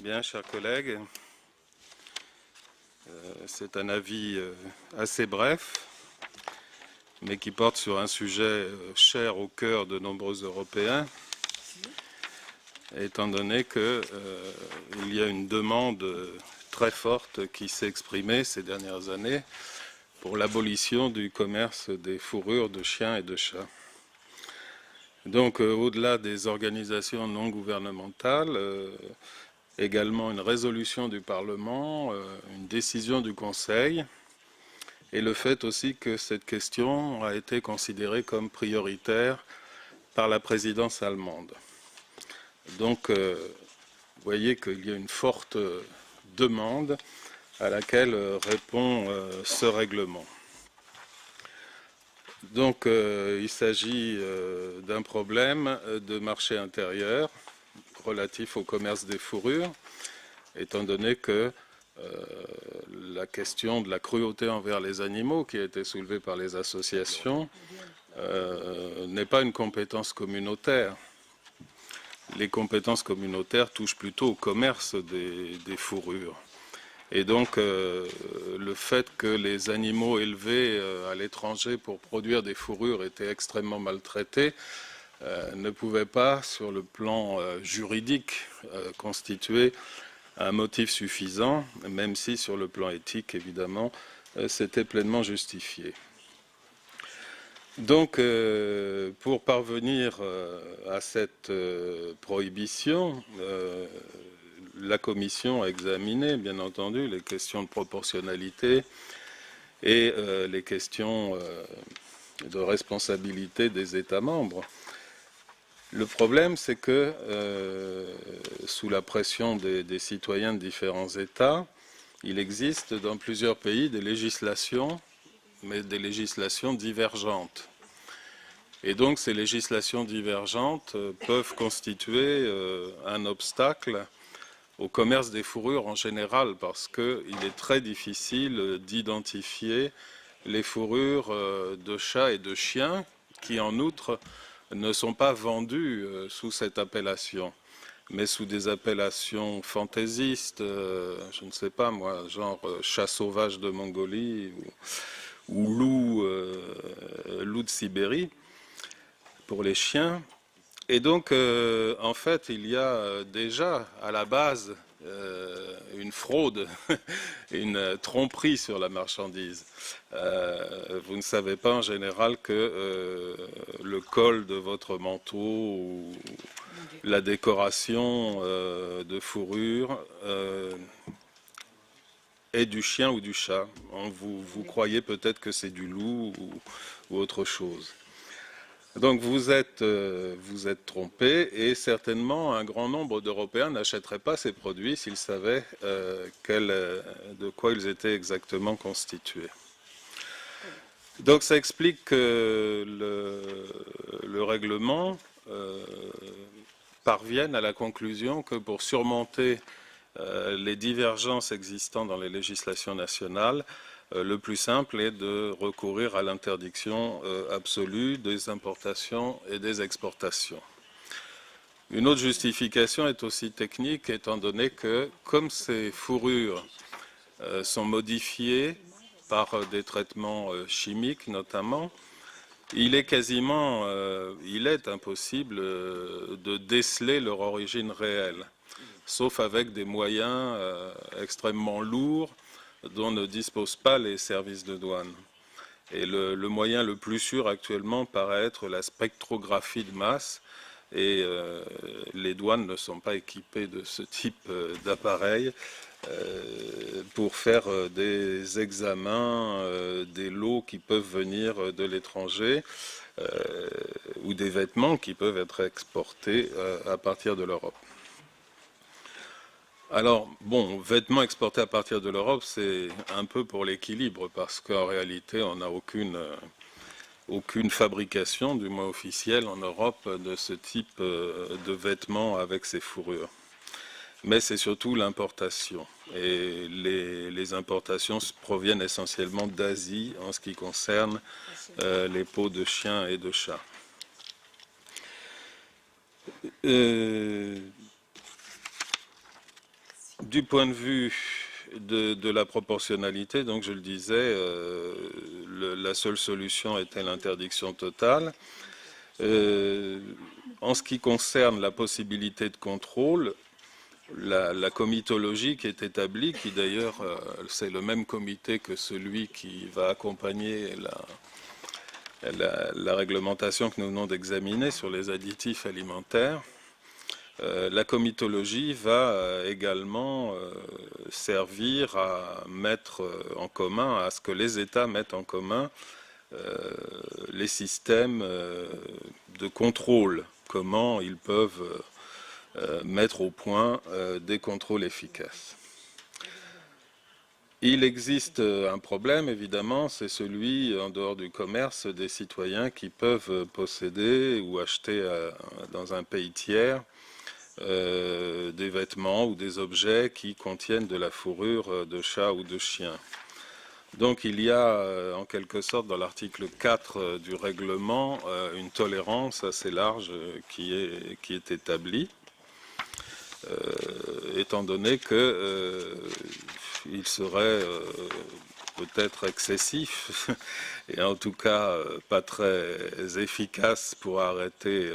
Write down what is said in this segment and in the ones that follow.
Bien, chers collègues, c'est un avis assez bref, mais qui porte sur un sujet cher au cœur de nombreux Européens, étant donné qu'il y a une demande très forte qui s'est exprimée ces dernières années pour l'abolition du commerce des fourrures de chiens et de chats. Donc, au-delà des organisations non gouvernementales, également une résolution du Parlement, une décision du Conseil, et le fait aussi que cette question a été considérée comme prioritaire par la présidence allemande. Donc, vous voyez qu'il y a une forte demande à laquelle répond ce règlement. Donc, il s'agit d'un problème de marché intérieur relatif au commerce des fourrures, étant donné que la question de la cruauté envers les animaux qui a été soulevée par les associations n'est pas une compétence communautaire. Les compétences communautaires touchent plutôt au commerce des fourrures. Et donc, le fait que les animaux élevés à l'étranger pour produire des fourrures étaient extrêmement maltraités ne pouvait pas, sur le plan juridique, constituer un motif suffisant, même si sur le plan éthique, évidemment, c'était pleinement justifié. Donc, pour parvenir à cette prohibition, la Commission a examiné, bien entendu, les questions de proportionnalité et les questions de responsabilité des États membres. Le problème, c'est que, sous la pression des citoyens de différents États, il existe dans plusieurs pays des législations, mais des législations divergentes. Et donc, ces législations divergentes peuvent constituer un obstacle au commerce des fourrures en général, parce qu'il est très difficile d'identifier les fourrures de chats et de chiens qui, en outre, ne sont pas vendus sous cette appellation, mais sous des appellations fantaisistes, je ne sais pas moi, genre chat sauvage de Mongolie ou loup de Sibérie pour les chiens. Et donc, en fait, il y a déjà à la base une fraude, une tromperie sur la marchandise. Vous ne savez pas en général que le col de votre manteau ou la décoration de fourrure est du chien ou du chat. Vous croyez peut-être que c'est du loup ou autre chose. Donc vous êtes trompé, et certainement un grand nombre d'Européens n'achèteraient pas ces produits s'ils savaient de quoi ils étaient exactement constitués. Donc ça explique que le règlement parvienne à la conclusion que pour surmonter les divergences existant dans les législations nationales, le plus simple est de recourir à l'interdiction absolue des importations et des exportations. Une autre justification est aussi technique, étant donné que, comme ces fourrures sont modifiées par des traitements chimiques notamment, il est impossible de déceler leur origine réelle, sauf avec des moyens extrêmement lourds dont ne disposent pas les services de douane. Et le moyen le plus sûr actuellement paraît être la spectrographie de masse, et les douanes ne sont pas équipées de ce type d'appareil pour faire des examens des lots qui peuvent venir de l'étranger ou des vêtements qui peuvent être exportés à partir de l'Europe. Alors, bon, vêtements exportés à partir de l'Europe, c'est un peu pour l'équilibre, parce qu'en réalité, on n'a aucune fabrication, du moins officielle, en Europe, de ce type de vêtements avec ces fourrures. Mais c'est surtout l'importation. Et les importations proviennent essentiellement d'Asie en ce qui concerne les peaux de chiens et de chats. Du point de vue de la proportionnalité, donc je le disais, la seule solution était l'interdiction totale. En ce qui concerne la possibilité de contrôle, la comitologie qui est établie, qui d'ailleurs c'est le même comité que celui qui va accompagner la réglementation que nous venons d'examiner sur les additifs alimentaires, la comitologie va également servir à mettre en commun, à ce que les États mettent en commun les systèmes de contrôle, comment ils peuvent mettre au point des contrôles efficaces. Il existe un problème, évidemment, c'est celui, en dehors du commerce, des citoyens qui peuvent posséder ou acheter dans un pays tiers des vêtements ou des objets qui contiennent de la fourrure de chat ou de chien. Donc il y a en quelque sorte dans l'article 4 du règlement une tolérance assez large qui est établie, étant donné que il serait peut-être excessif et en tout cas pas très efficace pour arrêter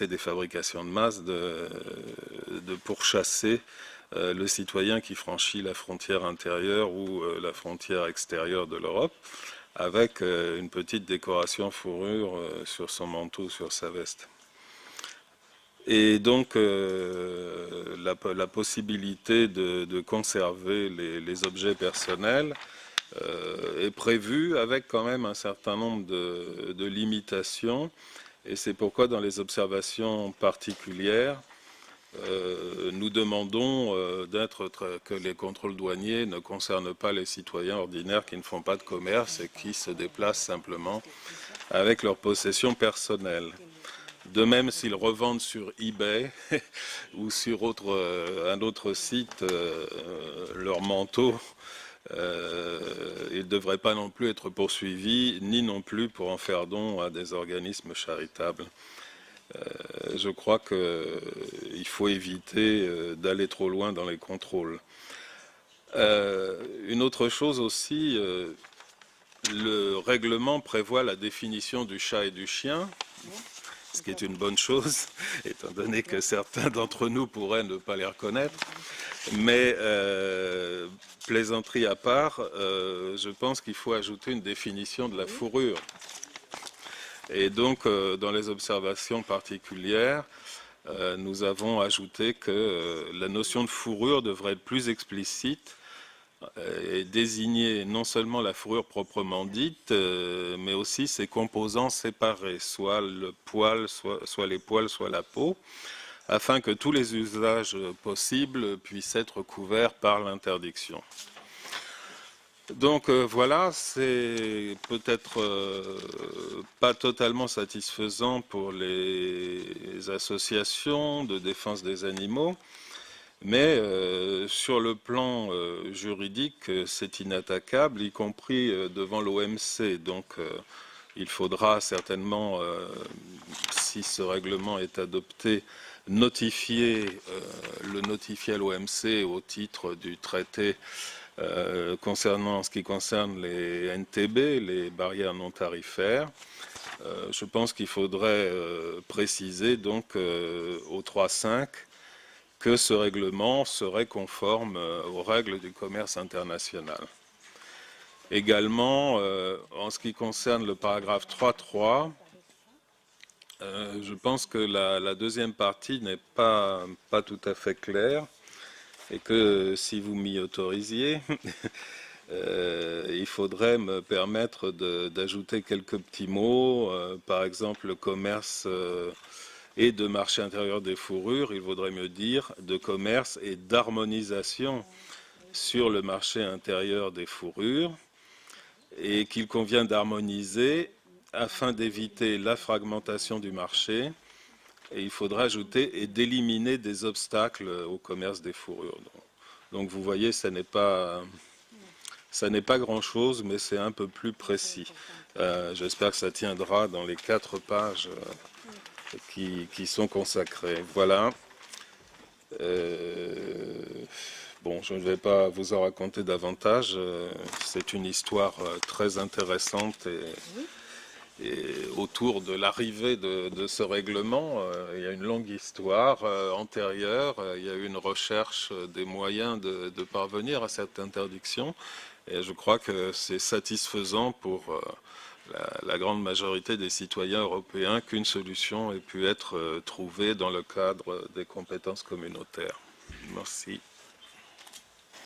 des fabrications de masse, de pourchasser le citoyen qui franchit la frontière intérieure ou la frontière extérieure de l'Europe, avec une petite décoration fourrure sur son manteau, sur sa veste. Et donc la possibilité de conserver les objets personnels est prévue avec quand même un certain nombre de limitations. Et c'est pourquoi dans les observations particulières, nous demandons que les contrôles douaniers ne concernent pas les citoyens ordinaires qui ne font pas de commerce et qui se déplacent simplement avec leurs possessions personnelles. De même, s'ils revendent sur eBay ou sur un autre site leurs manteaux, ils ne devraient pas non plus être poursuivis, ni non plus pour en faire don à des organismes charitables. Je crois qu'il faut éviter d'aller trop loin dans les contrôles. Une autre chose aussi, le règlement prévoit la définition du chat et du chien, ce qui est une bonne chose, étant donné que certains d'entre nous pourraient ne pas les reconnaître. Mais plaisanterie à part, je pense qu'il faut ajouter une définition de la fourrure. Et donc, dans les observations particulières, nous avons ajouté que la notion de fourrure devrait être plus explicite et désigner non seulement la fourrure proprement dite, mais aussi ses composants séparés, soit le poil, soit les poils, soit la peau, afin que tous les usages possibles puissent être couverts par l'interdiction. Donc voilà, c'est peut-être pas totalement satisfaisant pour les associations de défense des animaux, mais sur le plan juridique, c'est inattaquable, y compris devant l'OMC. Donc il faudra certainement, si ce règlement est adopté, le notifier à l'OMC au titre du traité concernant ce qui concerne les NTB, les barrières non tarifaires. Je pense qu'il faudrait préciser donc au 3.5 que ce règlement serait conforme aux règles du commerce international. Également, en ce qui concerne le paragraphe 3.3, je pense que la deuxième partie n'est pas tout à fait claire et que si vous m'y autorisiez, il faudrait me permettre d'ajouter quelques petits mots, par exemple le commerce et de marché intérieur des fourrures, il vaudrait mieux dire de commerce et d'harmonisation sur le marché intérieur des fourrures, et qu'il convient d'harmoniser afin d'éviter la fragmentation du marché, et il faudra ajouter et d'éliminer des obstacles au commerce des fourrures. Donc vous voyez, ça n'est pas grand-chose, mais c'est un peu plus précis. J'espère que ça tiendra dans les 4 pages qui sont consacrées. Voilà. Bon, je ne vais pas vous en raconter davantage. C'est une histoire très intéressante et autour de l'arrivée de ce règlement, il y a une longue histoire antérieure. Il y a eu une recherche des moyens de parvenir à cette interdiction. Et je crois que c'est satisfaisant pour la grande majorité des citoyens européens qu'une solution ait pu être trouvée dans le cadre des compétences communautaires. Merci.